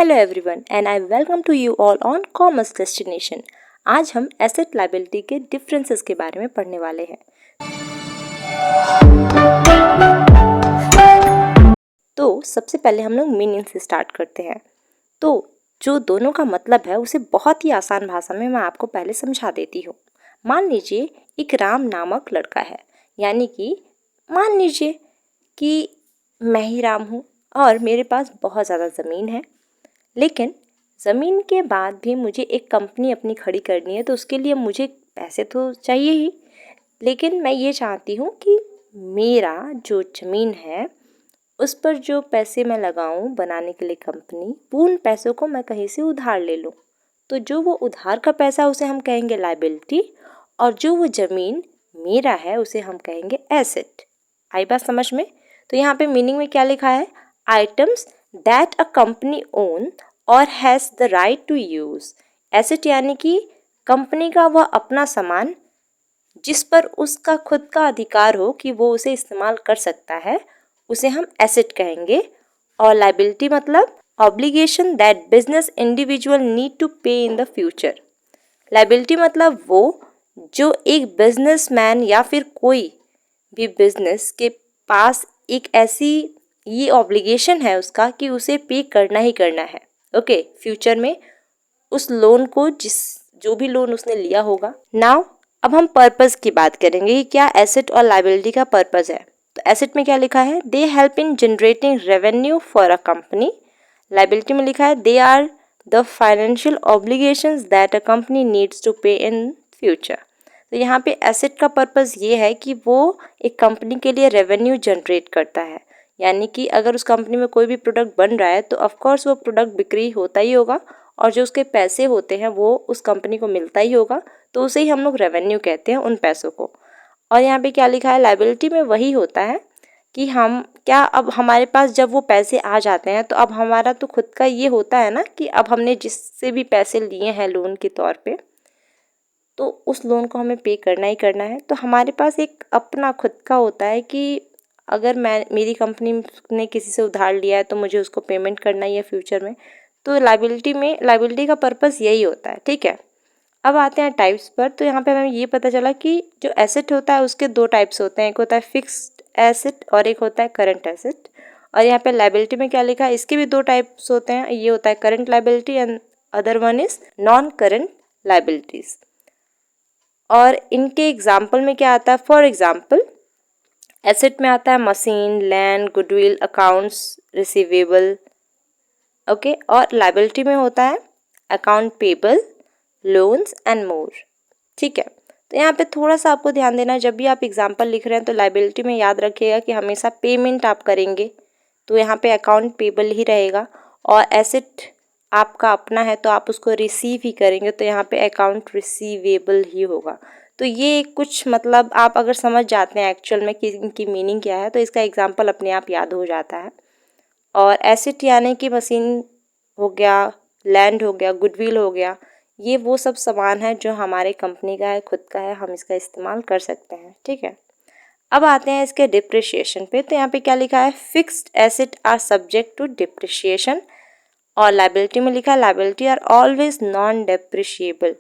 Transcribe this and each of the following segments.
Hello everyone and I welcome to you all on commerce destination. आज हम asset liability के differences के बारे में पढ़ने वाले हैं। तो सबसे पहले हम लोग मीनिंग से स्टार्ट करते हैं। तो जो दोनों का मतलब है उसे बहुत ही आसान भाषा में मैं आपको पहले समझा देती हूँ। मान लीजिए एक राम नामक लड़का है, यानी कि मान लीजिए कि मैं ही राम हूँ और मेरे पास बहुत ज़्यादा ज़मीन है, लेकिन ज़मीन के बाद भी मुझे एक कंपनी अपनी खड़ी करनी है, तो उसके लिए मुझे पैसे तो चाहिए ही। लेकिन मैं ये चाहती हूँ कि मेरा जो ज़मीन है उस पर जो पैसे मैं लगाऊं बनाने के लिए कंपनी, उन पैसों को मैं कहीं से उधार ले लूं। तो जो वो उधार का पैसा उसे हम कहेंगे लायबिलिटी, और जो वो ज़मीन मेरा है उसे हम कहेंगे एसेट। आई बात समझ में? तो यहाँ पे मीनिंग में क्या लिखा है? Items that a company own और has the right to use. Asset यानी कि कंपनी का वह अपना सामान जिस पर उसका खुद का अधिकार हो कि वो उसे इस्तेमाल कर सकता है, उसे हम एसेट कहेंगे। और लायबिलिटी मतलब obligation that business individual need to pay in the future. Liability मतलब वो जो एक बिजनेसमैन या फिर कोई भी बिजनेस के पास एक ऐसी ये ऑब्लिगेशन है उसका कि उसे पे करना ही करना है। ओके, फ्यूचर में उस लोन को जो भी लोन उसने लिया होगा। नाउ अब हम पर्पस की बात करेंगे कि क्या एसेट और लायबिलिटी का पर्पस है। तो एसेट में क्या लिखा है? They help in generating revenue for a company. Liability में लिखा है they are the financial obligations that a company needs to pay in future. तो यहाँ पे एसेट का पर्पस ये है कि वो एक कंपनी के लिए रेवेन्यू जनरेट करता है, यानी कि अगर उस कंपनी में कोई भी प्रोडक्ट बन रहा है तो ऑफकोर्स वो प्रोडक्ट बिक्री होता ही होगा और जो उसके पैसे होते हैं वो उस कंपनी को मिलता ही होगा, तो उसे ही हम लोग रेवेन्यू कहते हैं उन पैसों को। और यहाँ पे क्या लिखा है? लायबिलिटी में वही होता है कि हम क्या, अब हमारे पास जब वो पैसे आ जाते हैं तो अब हमारा तो खुद का ये होता है ना कि अब हमने जिससे भी पैसे लिए हैं लोन के तौर पे, तो उस लोन को हमें पे करना ही करना है। तो हमारे पास एक अपना खुद का होता है कि अगर मेरी कंपनी ने किसी से उधार लिया है तो मुझे उसको पेमेंट करना ही है फ्यूचर में। तो लायबिलिटी का पर्पस यही होता है। ठीक है, अब आते हैं टाइप्स पर। तो यहाँ पे हमें ये पता चला कि जो एसेट होता है उसके दो टाइप्स होते हैं, एक होता है फिक्स्ड एसेट और एक होता है करंट एसेट। और यहाँ पे लायबिलिटी में क्या लिखा है? इसके भी दो टाइप्स होते हैं, ये होता है current liability and other one is non current liabilities. और इनके एग्जाम्पल में क्या आता है? फॉर एग्जाम्पल एसेट में आता है machine, land, goodwill, accounts receivable. Okay, और लायबिलिटी में होता है account payable, loans and more. ठीक है, तो यहाँ पे थोड़ा सा आपको ध्यान देना है, जब भी आप एग्जाम्पल लिख रहे हैं तो लायबिलिटी में याद रखिएगा कि हमेशा पेमेंट आप करेंगे, तो यहाँ पे अकाउंट पेबल ही रहेगा। और एसेट आपका अपना है तो आप उसको रिसीव ही करेंगे, तो यहाँ पे अकाउंट रिसीवेबल ही होगा। तो ये कुछ मतलब आप अगर समझ जाते हैं एक्चुअल में कि इनकी मीनिंग क्या है, तो इसका एग्जाम्पल अपने आप याद हो जाता है। और एसेट यानी कि मशीन हो गया, लैंड हो गया, गुडविल हो गया, ये वो सब सामान है जो हमारे कंपनी का है, खुद का है, हम इसका इस्तेमाल कर सकते हैं। ठीक है, अब आते हैं इसके डिप्रिशिएशन पे। तो यहाँ पे क्या लिखा है? Fixed asset are subject to depreciation. और लायबिलिटी में लिखा है liability are always non depreciable.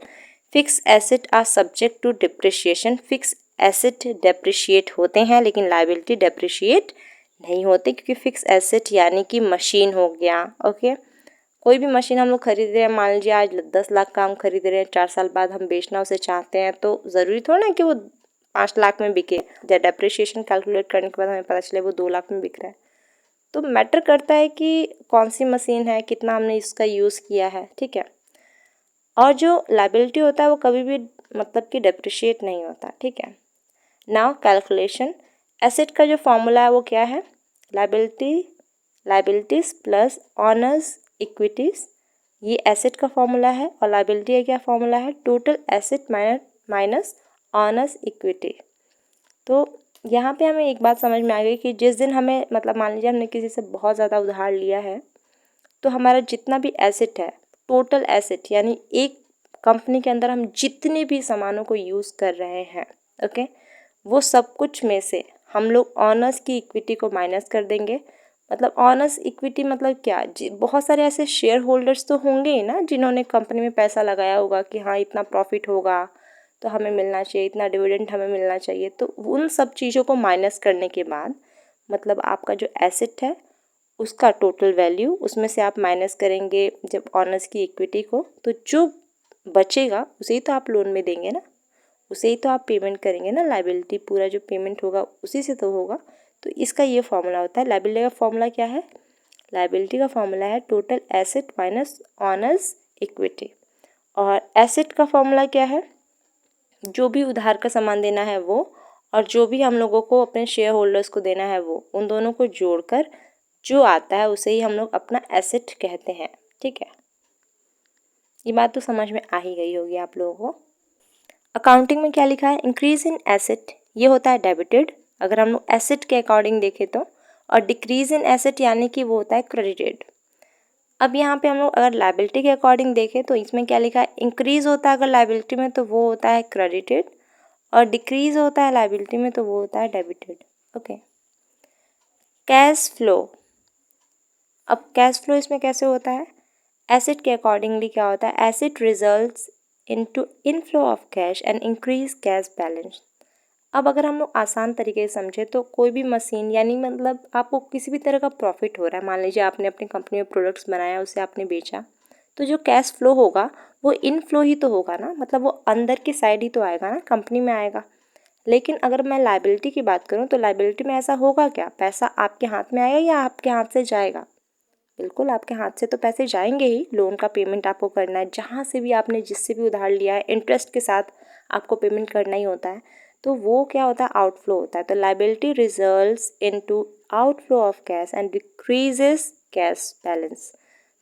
Fix asset are subject to depreciation. Fix asset depreciate होते हैं लेकिन लायबिलिटी डिप्रिशिएट नहीं होते, क्योंकि फिक्स एसेट यानी कि मशीन हो गया। ओके, कोई भी मशीन हम लोग खरीद रहे हैं, मान लीजिए आज 10 लाख का हम खरीद रहे हैं, 4 साल बाद हम बेचना उसे चाहते हैं, तो ज़रूरी थोड़ा ना कि वो 5 लाख में बिके। जब डेप्रिशिएशन कैलकुलेट करने के बाद हमें पता चले वो 2 लाख में बिक रहा है। तो मैटर करता है कि कौन सी मशीन है, कितना हमने इसका यूज़ किया है। ठीक है, और जो लायबिलिटी होता है वो कभी भी मतलब कि डेप्रिशिएट नहीं होता। ठीक है, नाउ कैलकुलेशन। एसेट का जो फॉर्मूला है वो क्या है? लायबिलिटीज प्लस ऑनर्स इक्विटीज, ये एसेट का फॉर्मूला है। और लायबिलिटी का क्या फॉर्मूला है? Total asset minus honours equity. तो यहाँ पे हमें एक बात समझ में आ गई कि जिस दिन हमें मतलब मान लीजिए हमने किसी से बहुत ज़्यादा उधार लिया है, तो हमारा जितना भी एसेट है, टोटल एसेट यानी एक कंपनी के अंदर हम जितने भी सामानों को यूज़ कर रहे हैं, ओके, वो सब कुछ में से हम लोग ऑनर्स की इक्विटी को माइनस कर देंगे। मतलब ऑनर्स इक्विटी मतलब क्या, बहुत सारे ऐसे शेयर होल्डर्स तो होंगे ही ना जिन्होंने कंपनी में पैसा लगाया होगा कि हाँ इतना प्रॉफिट होगा तो हमें मिलना चाहिए, इतना डिविडेंड हमें मिलना चाहिए। तो उन सब चीज़ों को माइनस करने के बाद मतलब आपका जो एसेट है उसका टोटल वैल्यू, उसमें से आप माइनस करेंगे जब ऑनर्स की इक्विटी को, तो जो बचेगा उसे ही तो आप लोन में देंगे ना, उसे ही तो आप पेमेंट करेंगे ना। लायबिलिटी पूरा जो पेमेंट होगा उसी से तो होगा। तो इसका ये फॉर्मूला होता है। लायबिलिटी का फॉर्मूला क्या है? लायबिलिटी का फॉर्मूला है total asset minus honours equity. और एसेट का फॉर्मूला क्या है? जो भी उधार का सामान देना है वो, और जो भी हम लोगों को अपने शेयर होल्डर्स को देना है वो, उन दोनों को जोड़कर जो आता है उसे ही हम लोग अपना एसेट कहते हैं। ठीक है, ये बात तो समझ में आ ही गई होगी आप लोगों को। अकाउंटिंग में क्या लिखा है? इंक्रीज इन एसेट, ये होता है डेबिटेड अगर हम लोग एसेट के अकॉर्डिंग देखें तो, और डिक्रीज इन एसेट यानी कि वो होता है क्रेडिटेड। अब यहाँ पे हम लोग अगर लायबिलिटी के अकॉर्डिंग देखें तो इसमें क्या लिखा है? इंक्रीज होता है अगर लायबिलिटी में तो वो होता है क्रेडिटेड, और डिक्रीज होता है लायबिलिटी में तो वो होता है डेबिटेड। Okay, cash flow. अब कैश फ्लो इसमें कैसे होता है? एसेट के अकॉर्डिंगली क्या होता है? Asset results into inflow of cash and increase cash balance. अब अगर हम लोग आसान तरीके से समझे तो कोई भी मशीन, यानी मतलब आपको किसी भी तरह का प्रॉफिट हो रहा है, मान लीजिए आपने अपनी कंपनी में प्रोडक्ट्स बनाया, उसे आपने बेचा, तो जो कैश फ्लो होगा वो इनफ्लो ही तो होगा ना, मतलब वो अंदर की साइड ही तो आएगा ना, कंपनी में आएगा। लेकिन अगर मैं लायबिलिटी की बात करूँ तो लायबिलिटी में ऐसा होगा क्या? पैसा आपके हाथ में आएगा या आपके हाथ से जाएगा? बिल्कुल आपके हाथ से तो पैसे जाएंगे ही। लोन का पेमेंट आपको करना है, जहाँ से भी आपने जिससे भी उधार लिया है इंटरेस्ट के साथ आपको पेमेंट करना ही होता है। तो वो क्या होता है? आउटफ्लो होता है। तो liability results into outflow of cash and decreases cash balance.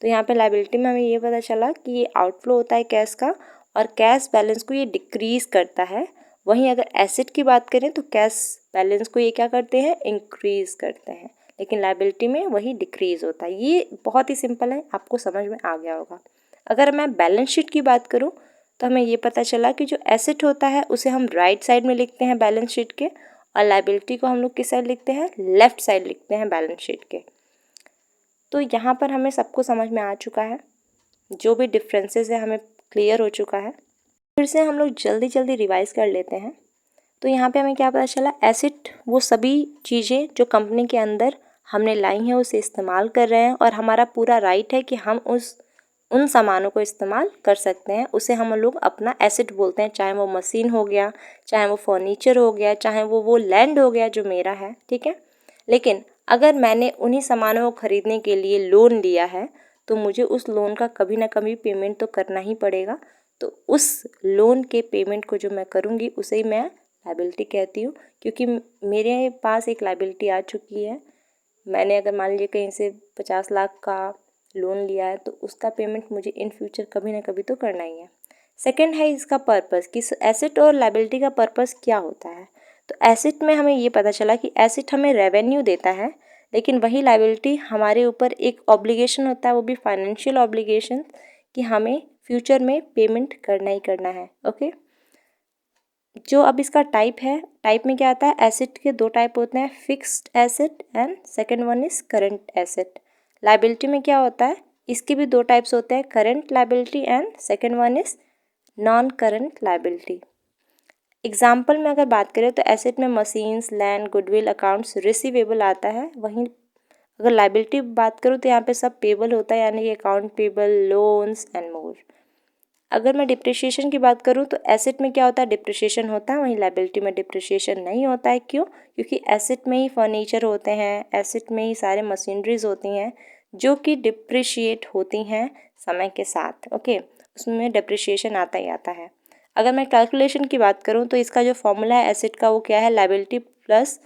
तो यहाँ पे लायबिलिटी में हमें ये पता चला कि ये आउटफ्लो होता है कैश का, और कैश बैलेंस को ये डिक्रीज करता है। वहीं अगर एसेट की बात करें तो कैश बैलेंस को ये क्या करते हैं? इंक्रीज करते हैं। लेकिन लायबिलिटी में वही डिक्रीज होता है। ये बहुत ही सिंपल है, आपको समझ में आ गया होगा। अगर मैं बैलेंस शीट की बात करूं तो हमें ये पता चला कि जो एसेट होता है उसे हम राइट साइड में लिखते हैं बैलेंस शीट के, और लायबिलिटी को हम लोग किस साइड लिखते हैं? लेफ्ट साइड लिखते हैं बैलेंस शीट के। तो यहाँ पर हमें सबको समझ में आ चुका है, जो भी डिफरेंसेस है हमें क्लियर हो चुका है। फिर से हम लोग जल्दी जल्दी रिवाइज कर लेते हैं। तो यहाँ पे हमें क्या पता चला? एसेट वो सभी चीज़ें जो कंपनी के अंदर हमने लाई हैं उसे इस्तेमाल कर रहे हैं, और हमारा पूरा राइट है कि हम उन सामानों को इस्तेमाल कर सकते हैं, उसे हम लोग अपना एसेट बोलते हैं। चाहे वो मशीन हो गया, चाहे वो फर्नीचर हो गया, चाहे वो लैंड हो गया जो मेरा है। ठीक है, लेकिन अगर मैंने उन्हीं सामानों को खरीदने के लिए लोन लिया है तो मुझे उस लोन का कभी ना कभी पेमेंट तो करना ही पड़ेगा। तो उस लोन के पेमेंट को जो मैं करूँगी उसे ही मैं लायबिलिटी कहती हूँ, क्योंकि मेरे पास एक लायबिलिटी आ चुकी है। मैंने अगर मान लीजिए कहीं से 50 लाख का लोन लिया है तो उसका पेमेंट मुझे इन फ्यूचर कभी ना कभी तो करना ही है। सेकंड है इसका पर्पस, कि एसेट और लायबिलिटी का पर्पस क्या होता है। तो एसेट में हमें ये पता चला कि एसेट हमें रेवेन्यू देता है, लेकिन वही लायबिलिटी हमारे ऊपर एक ऑब्लिगेशन होता है, वो भी फाइनेंशियल ऑब्लिगेशन, कि हमें फ्यूचर में पेमेंट करना ही करना है। ओके, जो अब इसका टाइप है, टाइप में क्या आता है? एसेट के दो टाइप होते हैं, fixed asset and second one is current asset. Liability में क्या होता है? इसके भी दो टाइप्स होते हैं, current liability and second one is non current liability. Example में अगर बात करें तो एसेट में machines, land, goodwill, accounts receivable आता है। वहीं अगर लायबिलिटी बात करूँ तो यहाँ पे सब पेबल होता है, यानी कि account payable, loans and more. अगर मैं डिप्रिशिएशन की बात करूँ तो एसेट में क्या होता है? डिप्रिशिएशन होता है, वहीं लायबिलिटी में डिप्रिशिएशन नहीं होता है। क्यों? क्योंकि एसेट में ही फर्नीचर होते हैं, एसेट में ही सारे मशीनरीज होती हैं जो कि डिप्रिशिएट होती हैं समय के साथ। ओके, उसमें डिप्रिशिएशन आता ही आता है। अगर मैं कैलकुलेशन की बात करूँ तो इसका जो फॉर्मूला है एसेट का वो क्या है? Liability plus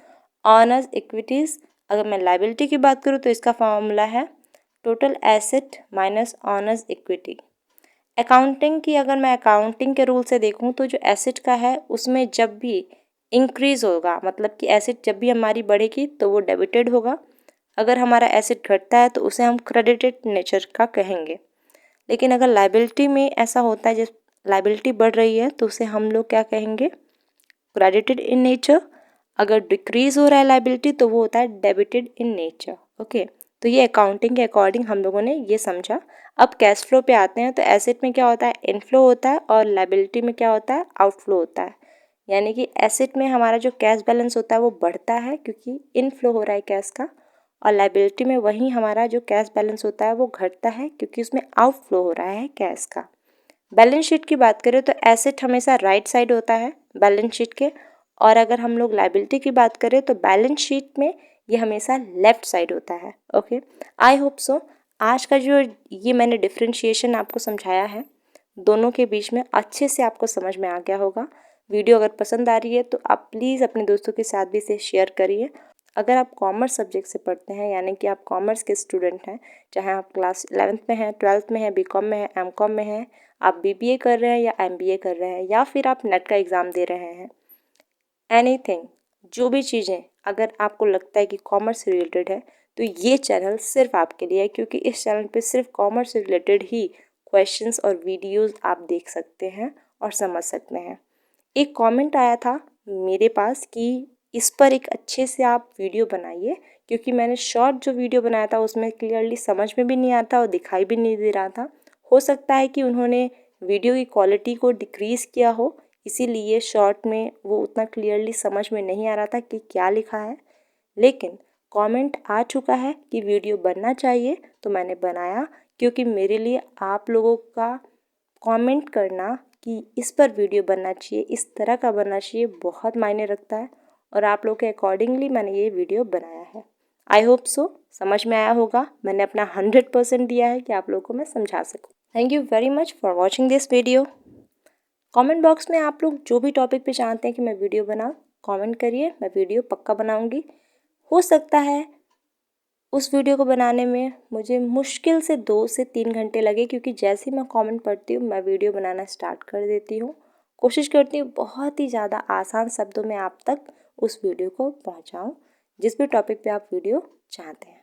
honours equities. अगर मैं लायबिलिटी की बात करूँ तो इसका फॉर्मूला है total asset minus honours equity. Accounting की अगर मैं अकाउंटिंग के रूल से देखूं तो जो एसेट का है उसमें जब भी इंक्रीज होगा, मतलब कि एसेट जब भी हमारी बढ़ेगी तो वो डेबिटेड होगा। अगर हमारा एसेट घटता है तो उसे हम क्रेडिटेड नेचर का कहेंगे। लेकिन अगर लायबिलिटी में ऐसा होता है, जब लायबिलिटी बढ़ रही है तो उसे हम लोग क्या कहेंगे? Credited in nature. अगर डिक्रीज हो रहा है लायबिलिटी तो वो होता है डेबिटेड इन नेचर। ओके, तो ये अकाउंटिंग के अकॉर्डिंग हम लोगों ने ये समझा। अब कैश फ्लो पे आते हैं। तो एसेट में क्या होता है, इनफ्लो होता है, और लायबिलिटी में क्या होता है, आउटफ्लो होता है। यानी कि एसेट में हमारा जो कैश बैलेंस होता है वो बढ़ता है क्योंकि इनफ्लो हो रहा है कैश का, और लायबिलिटी में वहीं हमारा जो कैश बैलेंस होता है वो घटता है क्योंकि उसमें आउटफ्लो हो रहा है कैश का। बैलेंस शीट की बात करें तो एसेट हमेशा राइट साइड होता है बैलेंस शीट के, और अगर हम लोग लायबिलिटी की बात करें तो बैलेंस शीट में ये हमेशा लेफ्ट साइड होता है। ओके, आई होप सो आज का जो ये मैंने डिफ्रेंशिएशन आपको समझाया है दोनों के बीच में अच्छे से आपको समझ में आ गया होगा। वीडियो अगर पसंद आ रही है तो आप प्लीज़ अपने दोस्तों के साथ भी इसे शेयर करिए। अगर आप कॉमर्स सब्जेक्ट से पढ़ते हैं, यानी कि आप कॉमर्स के स्टूडेंट हैं, चाहे आप क्लास 11th में हैं, 12th में हैं, बीकॉम में हैं, एमकॉम में हैं, आप बीबीए कर रहे हैं या एमबीए कर रहे हैं, या फिर आप नेट का एग्ज़ाम दे रहे हैं, एनीथिंग, जो भी चीज़ें अगर आपको लगता है कि कॉमर्स से रिलेटेड है तो ये चैनल सिर्फ आपके लिए है, क्योंकि इस चैनल पे सिर्फ कॉमर्स से रिलेटेड ही क्वेश्चंस और वीडियोस आप देख सकते हैं और समझ सकते हैं। एक कमेंट आया था मेरे पास कि इस पर एक अच्छे से आप वीडियो बनाइए, क्योंकि मैंने शॉर्ट जो वीडियो बनाया था उसमें क्लियरली समझ में भी नहीं आता और दिखाई भी नहीं दे रहा था। हो सकता है कि उन्होंने वीडियो की क्वालिटी को डिक्रीज़ किया हो, इसीलिए शॉर्ट में वो उतना क्लियरली समझ में नहीं आ रहा था कि क्या लिखा है। लेकिन कमेंट आ चुका है कि वीडियो बनना चाहिए, तो मैंने बनाया, क्योंकि मेरे लिए आप लोगों का कमेंट करना कि इस पर वीडियो बनना चाहिए, इस तरह का बनना चाहिए, बहुत मायने रखता है, और आप लोग के अकॉर्डिंगली मैंने ये वीडियो बनाया है। आई होप सो समझ में आया होगा। मैंने अपना 100% दिया है कि आप लोगों को मैं समझा सकूं। Thank you very much for watching this video. Comment box में आप लोग जो भी टॉपिक पे चाहते हैं कि मैं वीडियो बनाऊं, कमेंट करिए, मैं वीडियो पक्का बनाऊंगी। हो सकता है उस वीडियो को बनाने में मुझे मुश्किल से 2 से 3 घंटे लगे, क्योंकि जैसे ही मैं कमेंट पढ़ती हूँ मैं वीडियो बनाना स्टार्ट कर देती हूँ। कोशिश करती हूँ बहुत ही ज़्यादा आसान शब्दों में आप तक उस वीडियो को पहुँचाऊँ, जिस भी टॉपिक पे आप वीडियो चाहते हैं।